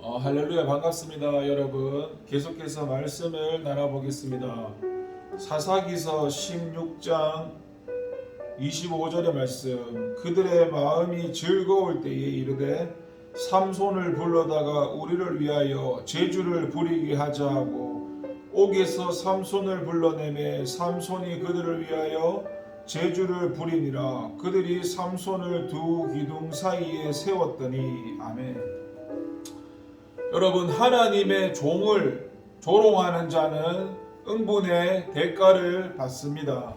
할렐루야 반갑습니다. 여러분 계속해서 말씀을 나눠보겠습니다. 사사기서 16장 25절의 말씀. 그들의 마음이 즐거울 때에 이르되 삼손을 불러다가 우리를 위하여 제주를 부리게 하자 하고 옥에서 삼손을 불러내매 삼손이 그들을 위하여 제주를 부리니라. 그들이 삼손을 두 기둥 사이에 세웠더니. 아멘. 여러분, 하나님의 종을 조롱하는 자는 응분의 대가를 받습니다.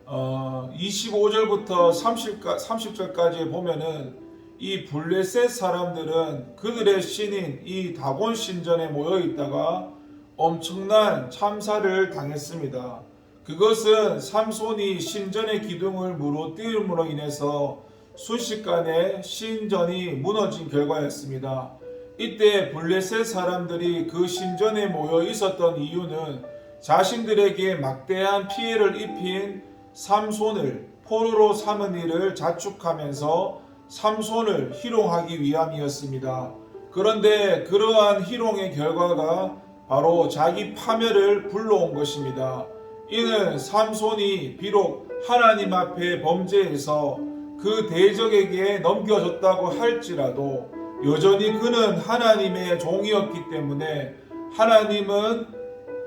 25절부터 30절까지 보면은 이 블레셋 사람들은 그들의 신인 이 다곤 신전에 모여 있다가 엄청난 참사를 당했습니다. 그것은 삼손이 신전의 기둥을 무너뜨림으로 인해서 순식간에 신전이 무너진 결과였습니다. 이때 블레셋 사람들이 그 신전에 모여 있었던 이유는 자신들에게 막대한 피해를 입힌 삼손을 포로로 삼은 일을 자축하면서 삼손을 희롱하기 위함이었습니다. 그런데 그러한 희롱의 결과가 바로 자기 파멸을 불러온 것입니다. 이는 삼손이 비록 하나님 앞에 범죄해서 그 대적에게 넘겨졌다고 할지라도 여전히 그는 하나님의 종이었기 때문에 하나님은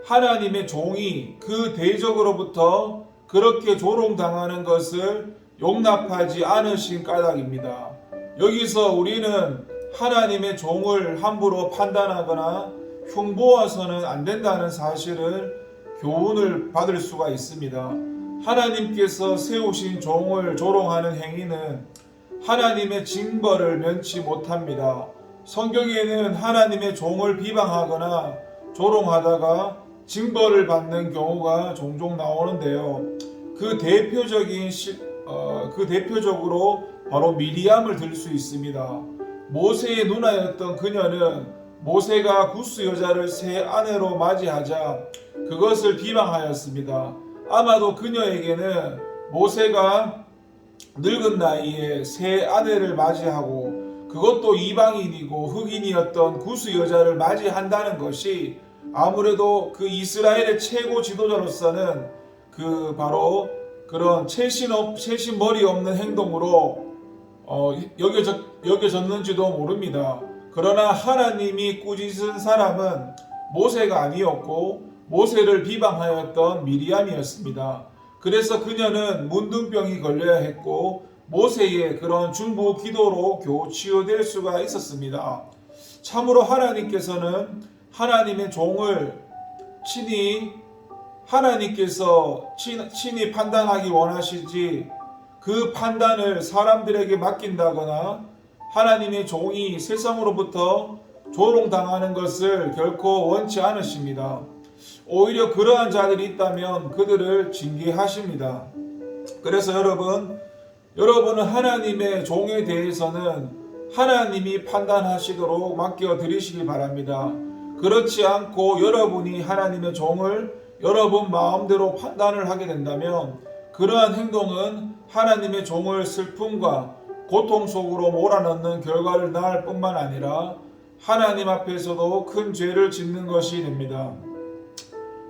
하나님의 종이 그 대적으로부터 그렇게 조롱당하는 것을 용납하지 않으신 까닭입니다. 여기서 우리는 하나님의 종을 함부로 판단하거나 흉보아서는 안 된다는 사실을 교훈을 받을 수가 있습니다. 하나님께서 세우신 종을 조롱하는 행위는 하나님의 징벌을 면치 못합니다. 성경에는 하나님의 종을 비방하거나 조롱하다가 징벌을 받는 경우가 종종 나오는데요. 그 대표적으로 바로 미리암을 들 수 있습니다. 모세의 누나였던 그녀는 모세가 구스 여자를 새 아내로 맞이하자 그것을 비방하였습니다. 아마도 그녀에게는 모세가 늙은 나이에 새 아내를 맞이하고 그것도 이방인이고 흑인이었던 구스 여자를 맞이한다는 것이 아무래도 그 이스라엘의 최고 지도자로서는 그 바로 그런 채신머리 없는 행동으로 여겨졌는지도 모릅니다. 그러나 하나님이 꾸짖은 사람은 모세가 아니었고 모세를 비방하였던 미리암이었습니다. 그래서 그녀는 문둥병이 걸려야 했고 모세의 그런 중보 기도로 겨우 치유될 수가 있었습니다. 참으로 하나님께서는 하나님의 종을 친히 판단하기 원하시지 그 판단을 사람들에게 맡긴다거나 하나님의 종이 세상으로부터 조롱당하는 것을 결코 원치 않으십니다. 오히려 그러한 자들이 있다면 그들을 징계하십니다. 그래서 여러분은 하나님의 종에 대해서는 하나님이 판단하시도록 맡겨드리시기 바랍니다. 그렇지 않고 여러분이 하나님의 종을 여러분 마음대로 판단을 하게 된다면 그러한 행동은 하나님의 종을 슬픔과 고통 속으로 몰아넣는 결과를 낳을 뿐만 아니라 하나님 앞에서도 큰 죄를 짓는 것이 됩니다.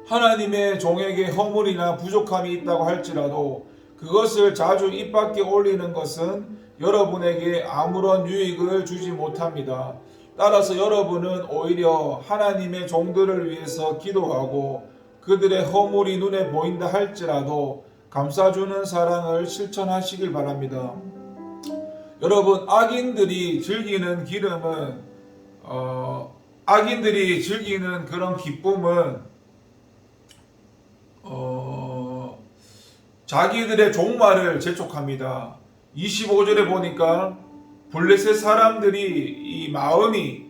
하나님의 종에게 허물이나 부족함이 있다고 할지라도 그것을 자주 입 밖에 올리는 것은 여러분에게 아무런 유익을 주지 못합니다. 따라서 여러분은 오히려 하나님의 종들을 위해서 기도하고 그들의 허물이 눈에 보인다 할지라도 감싸주는 사랑을 실천하시길 바랍니다. 여러분, 악인들이 즐기는 그런 기쁨은 자기들의 종말을 재촉합니다. 25절에 보니까 블레셋 사람들이 이 마음이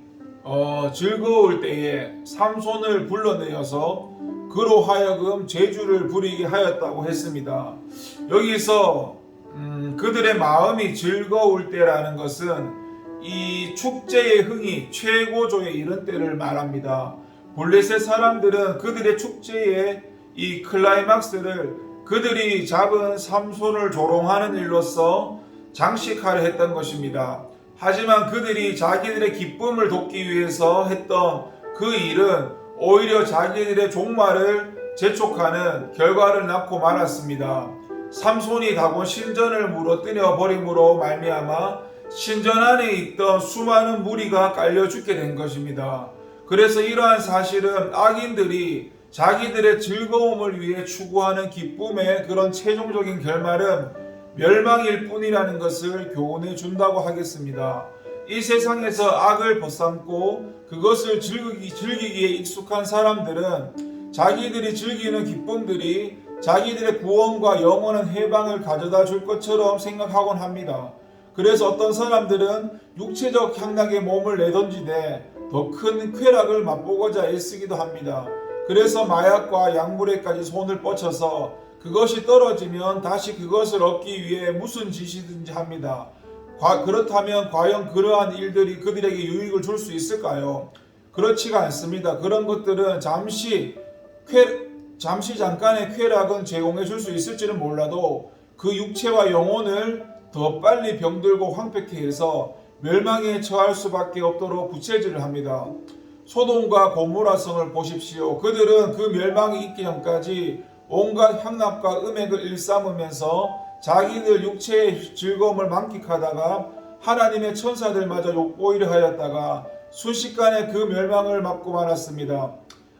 즐거울 때에 삼손을 불러내어서 그로 하여금 제주를 부리게 하였다고 했습니다. 여기서 그들의 마음이 즐거울 때라는 것은 이 축제의 흥이 최고조에 이른 때를 말합니다. 블레셋 사람들은 그들의 축제의 이 클라이막스를 그들이 잡은 삼손을 조롱하는 일로서 장식하려 했던 것입니다. 하지만 그들이 자기들의 기쁨을 돕기 위해서 했던 그 일은 오히려 자기들의 종말을 재촉하는 결과를 낳고 말았습니다. 삼손이 다곤 신전을 물어뜯어 버림으로 말미암아 신전 안에 있던 수많은 무리가 깔려 죽게 된 것입니다. 그래서 이러한 사실은 악인들이 자기들의 즐거움을 위해 추구하는 기쁨의 그런 최종적인 결말은 멸망일 뿐이라는 것을 교훈해 준다고 하겠습니다. 이 세상에서 악을 벗삼고 그것을 즐기기에 익숙한 사람들은 자기들이 즐기는 기쁨들이 자기들의 구원과 영원한 해방을 가져다 줄 것처럼 생각하곤 합니다. 그래서 어떤 사람들은 육체적 향락에 몸을 내던지되 더 큰 쾌락을 맛보고자 애쓰기도 합니다. 그래서 마약과 약물에까지 손을 뻗쳐서 그것이 떨어지면 다시 그것을 얻기 위해 무슨 짓이든지 합니다. 그렇다면 과연 그러한 일들이 그들에게 유익을 줄 수 있을까요? 그렇지가 않습니다. 그런 것들은 잠시 잠깐의 쾌락은 제공해 줄 수 있을지는 몰라도 그 육체와 영혼을 더 빨리 병들고 황폐케 해서 멸망에 처할 수밖에 없도록 부채질을 합니다. 소돔과 고모라성을 보십시오. 그들은 그 멸망이 있기 전까지 온갖 향락과 음액을 일삼으면서 자기들 육체의 즐거움을 만끽하다가 하나님의 천사들마저 욕보이려 하였다가 순식간에 그 멸망을 맞고 말았습니다.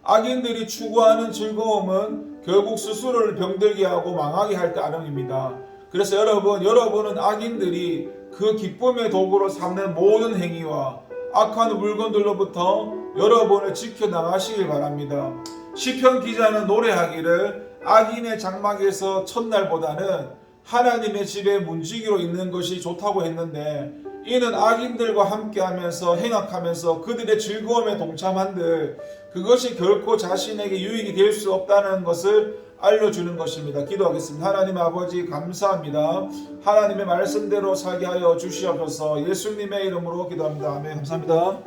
악인들이 추구하는 즐거움은 결국 스스로를 병들게 하고 망하게 할 따름입니다. 그래서 여러분은 악인들이 그 기쁨의 도구로 삼는 모든 행위와 악한 물건들로부터 여러분을 지켜나가시길 바랍니다. 시편 기자는 노래하기를 악인의 장막에서 첫날보다는 하나님의 집에 문지기로 있는 것이 좋다고 했는데 이는 악인들과 함께하면서 행악하면서 그들의 즐거움에 동참한들 그것이 결코 자신에게 유익이 될 수 없다는 것을 알려주는 것입니다. 기도하겠습니다. 하나님 아버지 감사합니다. 하나님의 말씀대로 살게 하여 주시옵소서. 예수님의 이름으로 기도합니다. 아멘. 감사합니다.